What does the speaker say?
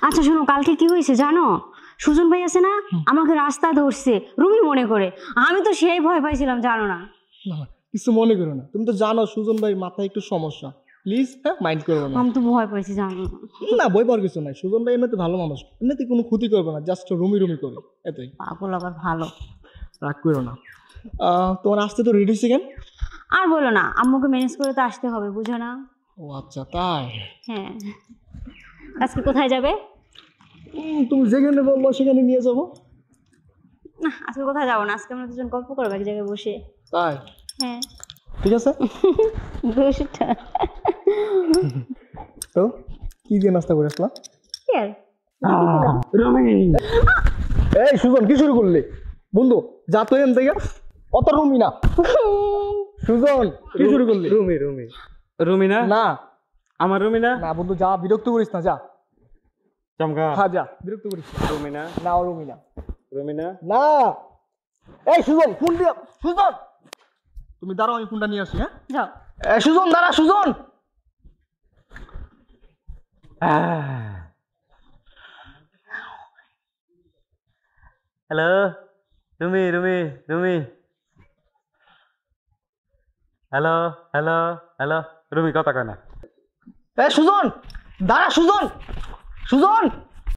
আচ্ছা শোনো, কালকে কি হয়েছে জানো? সুজন ভাই আছে না, আমাকে রাস্তা ধরছে রুমি মনে করে। আমি তো সেই ভয় পাইছিলাম, জানো না। না কিছু মনে করো না, তুমি তো জানো সুজন ভাই মাথায় একটু সমস্যা, প্লিজ হ্যাঁ মাইন্ড করবো না। আমি তো ভয় পাইছি, জানো না। না বই পাওয়ার কিছু নাই, সুজন ভাই এমনিতে ভালো মানুষ, এমনিতে কোনো ক্ষতি করবে না, জাস্ট রুমি রুমি করি এতই। পাগল আবার ভালো। রাগ করো না। তোমার আসতে তো রেডি হচ্ছে কেন? আর বলো না, আম্মুকে ম্যানেজ করে তো আসতে হবে, বুঝো না? ও আচ্ছা তাই। হ্যাঁ। আজকে কোথায় যাবে? তুমি যেখানে বলবো সেখানে নিয়ে যাবো। না, আজকে কোথায় যাবো না, আজকে আমরা দুজন গল্প করবো এক জায়গায় বসে। তাই হ্যাঁ। ঠিক আছে। দুষ্টা। তো কি দিয়ে নাস্তা করে আসলাম? কি আর? এই সুজন কি শুরু করলি? বন্ধু যা তো এম থেকে, অত রুমি না। সুজন কি শুরু করলি? রুমি রুমি রুমি না, না আমার রুমি না। না বন্ধু যা, বিরক্ত করিস না, যা। চমকা হ্যাঁ যা, বিরক্ত করিস না। রুমি না, না ও রুমি না। রুমি না। না এই সুজন ফোন দিয়া, সুজন তুমি দাঁড়াও, আমি ফোনটা নিয়ে আসি। হ্যাঁ যাও। সুজন দাঁড়া, Sujan. Hello Rumi Rumi Rumi, hello hello hello. Rumi কথা কয় না। সুজন দাঁড়া, সুজন সুজন।